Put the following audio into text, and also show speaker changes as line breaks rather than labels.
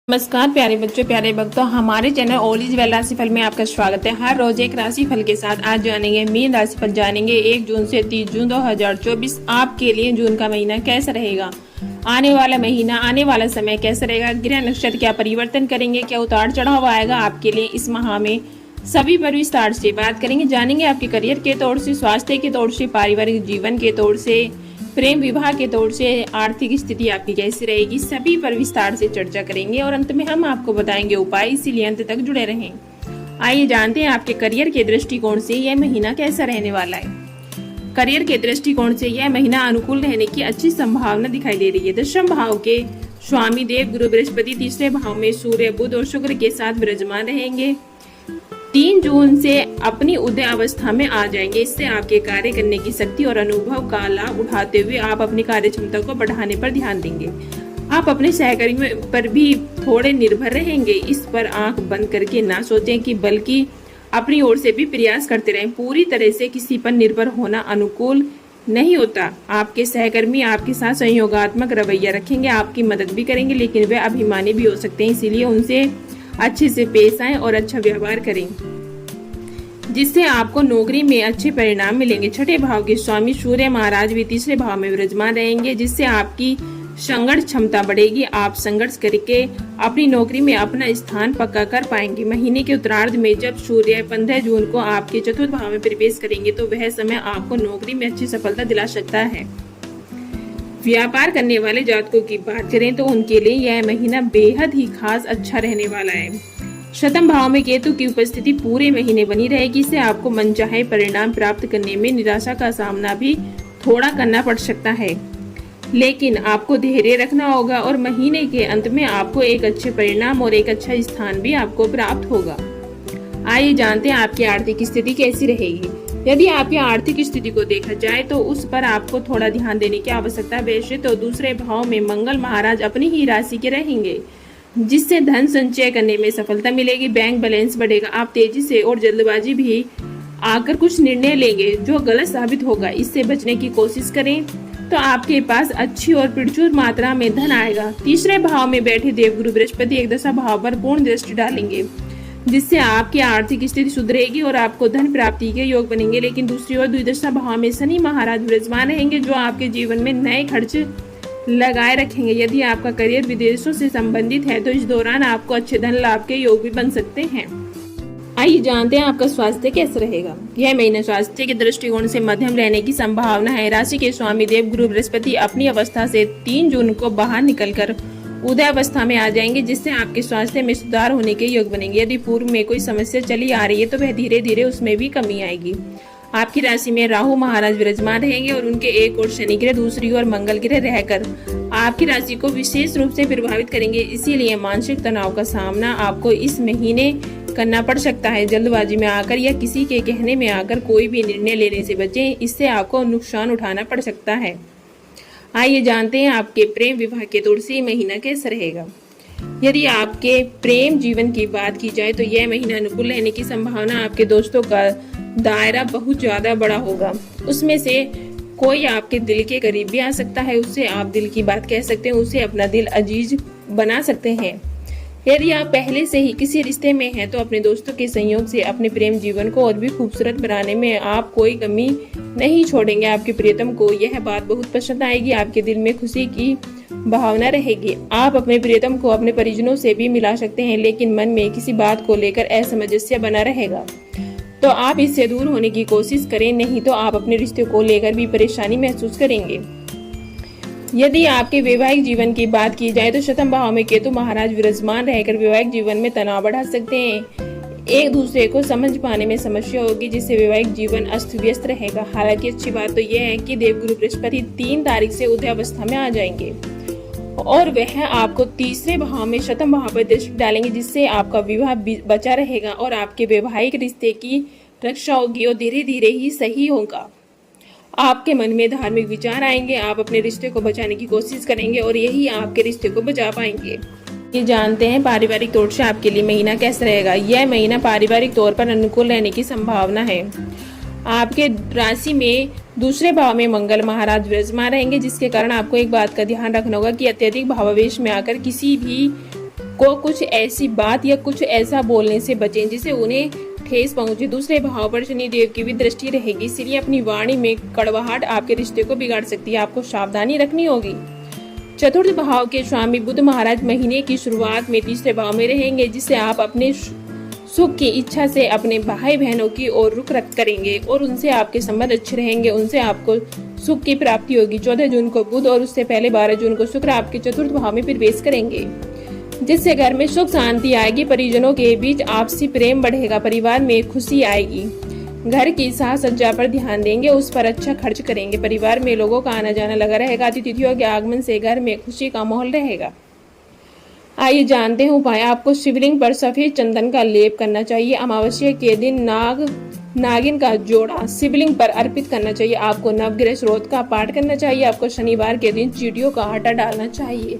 नमस्कार प्यारे बच्चों, प्यारे भक्तों, हमारे चैनल ओल इज वेल राशिफल में आपका स्वागत है। हर रोज एक राशिफल के साथ आज जानेंगे मीन राशिफल। जानेंगे 1 जून से 30 जून 2024 आपके लिए जून का महीना कैसा रहेगा, आने वाला महीना, आने वाला समय कैसा रहेगा, ग्रह नक्षत्र क्या परिवर्तन करेंगे, क्या उतार चढ़ाव आएगा आपके लिए इस माह में, सभी पर विस्तार से बात करेंगे। जानेंगे आपके करियर के तौर से, स्वास्थ्य के तौर से, पारिवारिक जीवन के तौर से, प्रेम विवाह के तौर से आर्थिक स्थिति आपकी कैसी रहेगी, सभी पर विस्तार से चर्चा करेंगे और अंत में हम आपको बताएंगे उपाय, इसीलिए अंत तक जुड़े रहें। आइए जानते हैं आपके करियर के दृष्टिकोण से यह महीना कैसा रहने वाला है। करियर के दृष्टिकोण से यह महीना अनुकूल रहने की अच्छी संभावना दिखाई दे रही है। दशम भाव के स्वामी देव गुरु बृहस्पति तीसरे भाव में सूर्य, बुध और शुक्र के साथ विराजमान रहेंगे। 3 जून से अपनी उदय अवस्था में आ जाएंगे। इससे आपके कार्य करने की शक्ति और अनुभव का लाभ उठाते हुए आप अपनी कार्य क्षमता को बढ़ाने पर ध्यान देंगे। आप अपने सहकर्मियों पर भी थोड़े निर्भर रहेंगे। इस पर आंख बंद करके ना सोचें कि बल्कि अपनी ओर से भी प्रयास करते रहें। पूरी तरह से किसी पर निर्भर होना अनुकूल नहीं होता। आपके सहकर्मी आपके साथ संयोगात्मक रवैया रखेंगे, आपकी मदद भी करेंगे, लेकिन वे अभिमानी भी हो सकते हैं। इसीलिए उनसे अच्छे से पेश आएं और अच्छा व्यवहार करें, जिससे आपको नौकरी में अच्छे परिणाम मिलेंगे। छठे भाव के स्वामी सूर्य महाराज भी तीसरे भाव में विराजमान रहेंगे, जिससे आपकी संघर्ष क्षमता बढ़ेगी। आप संघर्ष करके अपनी नौकरी में अपना स्थान पक्का कर पाएंगे। महीने के उत्तरार्ध में जब सूर्य 15 जून को आपके चतुर्थ भाव में प्रवेश करेंगे तो वह समय आपको नौकरी में अच्छी सफलता दिला सकता है। व्यापार करने वाले जातकों की बात करें तो उनके लिए यह महीना बेहद ही खास अच्छा रहने वाला है। शतम भाव में केतु की उपस्थिति पूरे महीने बनी रहेगी। इससे आपको मनचाहे परिणाम प्राप्त करने में निराशा का सामना भी थोड़ा करना पड़ सकता है, लेकिन आपको धैर्य रखना होगा और महीने के अंत में आपको एक अच्छे परिणाम और एक अच्छा स्थान भी आपको प्राप्त होगा। आइए जानते हैं आपकी आर्थिक स्थिति कैसी रहेगी। यदि आपकी आर्थिक स्थिति को देखा जाए तो उस पर आपको थोड़ा ध्यान देने की आवश्यकता है। वैसे तो दूसरे भाव में मंगल महाराज अपनी ही राशि के रहेंगे, जिससे धन संचय करने में सफलता मिलेगी, बैंक बैलेंस बढ़ेगा। आप तेजी से और जल्दबाजी भी आकर कुछ निर्णय लेंगे जो गलत साबित होगा। इससे बचने की कोशिश करें तो आपके पास अच्छी और प्रचुर मात्रा में धन आएगा। तीसरे भाव में बैठे देवगुरु बृहस्पति एक दशा भाव पर पूर्ण दृष्टि डालेंगे, जिससे आपकी आर्थिक स्थिति सुधरेगी और आपको धन प्राप्ति के योग बनेंगे। लेकिन दूसरी ओर द्विदशा भाव में शनि महाराज विराजमान रहेंगे, जो आपके जीवन में नए खर्च लगाए रखेंगे। यदि आपका करियर विदेशों से संबंधित है तो इस दौरान आपको अच्छे धन लाभ के योग भी बन सकते हैं। आइए जानते हैं आपका स्वास्थ्य कैसा रहेगा। यह महीना स्वास्थ्य के दृष्टिकोण से मध्यम रहने की संभावना है। राशि के स्वामी देव गुरु बृहस्पति अपनी अवस्था से 3 जून को बाहर निकलकर उदय अवस्था में आ जाएंगे, जिससे आपके स्वास्थ्य में सुधार होने के योग बनेंगे। यदि पूर्व में कोई समस्या चली आ रही है तो वह धीरे धीरे उसमें भी कमी आएगी। आपकी राशि में राहु महाराज विराजमान रहेंगे और उनके एक और शनि ग्रह, दूसरी ओर मंगल ग्रह रहकर आपकी राशि को विशेष रूप से प्रभावित करेंगे। इसीलिए मानसिक तनाव का सामना आपको इस महीने करना पड़ सकता है। जल्दबाजी में आकर या किसी के कहने में आकर कोई भी निर्णय लेने से बचें, इससे आपको नुकसान उठाना पड़ सकता है। आइए जानते हैं आपके प्रेम विवाह के तौर से महीना कैसा रहेगा। यदि आपके प्रेम जीवन की बात की जाए तो यह महीना अनुकूल रहने की संभावना। आपके दोस्तों का दायरा बहुत ज्यादा बड़ा होगा, उसमें से कोई आपके दिल के करीब भी आ सकता है। उससे आप दिल की बात कह सकते हैं, उसे अपना दिल अजीज बना सकते हैं। यदि आप पहले से ही किसी रिश्ते में हैं तो अपने दोस्तों के सहयोग से अपने प्रेम जीवन को और भी खूबसूरत बनाने में आप कोई कमी नहीं छोड़ेंगे। आपके प्रियतम को यह बात बहुत पसंद आएगी। आपके दिल में खुशी की भावना रहेगी। आप अपने प्रियतम को अपने परिजनों से भी मिला सकते हैं, लेकिन मन में किसी बात को लेकर असमंजस्य बना रहेगा तो आप इससे दूर होने की कोशिश करें, नहीं तो आप अपने रिश्ते को लेकर भी परेशानी महसूस करेंगे। यदि आपके वैवाहिक जीवन की बात की जाए तो शतम भाव में केतु महाराज विराजमान रहकर वैवाहिक जीवन में तनाव बढ़ा सकते हैं। एक दूसरे को समझ पाने में समस्या होगी, जिससे वैवाहिक जीवन अस्त व्यस्त रहेगा। हालांकि अच्छी बात तो यह है कि देवगुरु बृहस्पति 3 तारीख से उदय अवस्था में आ जाएंगे और वह आपको तीसरे भाव में शतम भाव पर दृष्टि डालेंगे, जिससे आपका विवाह बचा रहेगा और आपके वैवाहिक रिश्ते की रक्षा होगी और धीरे धीरे ही सही होगा। आपके मन में धार्मिक विचार आएंगे, आप अपने रिश्ते को बचाने की कोशिश करेंगे और यही आपके रिश्ते को बचा पाएंगे। ये जानते हैं पारिवारिक तौर से आपके लिए महीना कैसा रहेगा। यह महीना पारिवारिक तौर पर अनुकूल रहने की संभावना है। आपके राशि में दूसरे भाव में मंगल महाराज विराजमान रहेंगे, जिसके कारण आपको एक बात का ध्यान रखना होगा कि अत्यधिक भावावेश में आकर किसी भी को कुछ ऐसी बात या कुछ ऐसा बोलने से बचें जिससे उन्हें ठेस पहुंचे। दूसरे भाव पर शनिदेव की भी दृष्टि रहेगी, इसलिए अपनी वाणी में कड़वाहट आपके रिश्ते को बिगाड़ सकती है। आपको सावधानी रखनी होगी। चतुर्थ भाव के स्वामी बुध महाराज महीने की शुरुआत में तीसरे भाव में रहेंगे, जिससे आप अपने सुख की इच्छा से अपने भाई बहनों की ओर रुख करेंगे और उनसे आपके संबंध अच्छे रहेंगे। उनसे आपको सुख की प्राप्ति होगी। 14 जून को बुध और उससे पहले 12 जून को शुक्र आपके चतुर्थ भाव में प्रवेश करेंगे, जिससे घर में सुख शांति आएगी। परिजनों के बीच आपसी प्रेम बढ़ेगा। परिवार में खुशी आएगी। घर की साज सज्जा पर ध्यान देंगे, उस पर अच्छा खर्च करेंगे। परिवार में लोगों का आना जाना लगा रहेगा। अतिथियों के आगमन से घर में खुशी का माहौल रहेगा। आइए जानते हैं उपाय। आपको शिवलिंग पर सफेद चंदन का लेप करना चाहिए। अमावस्या के दिन नागिन का जोड़ा शिवलिंग पर अर्पित करना चाहिए। आपको नवग्रह स्रोत का पाठ करना चाहिए। आपको शनिवार के दिन चींटियों का आटा डालना चाहिए।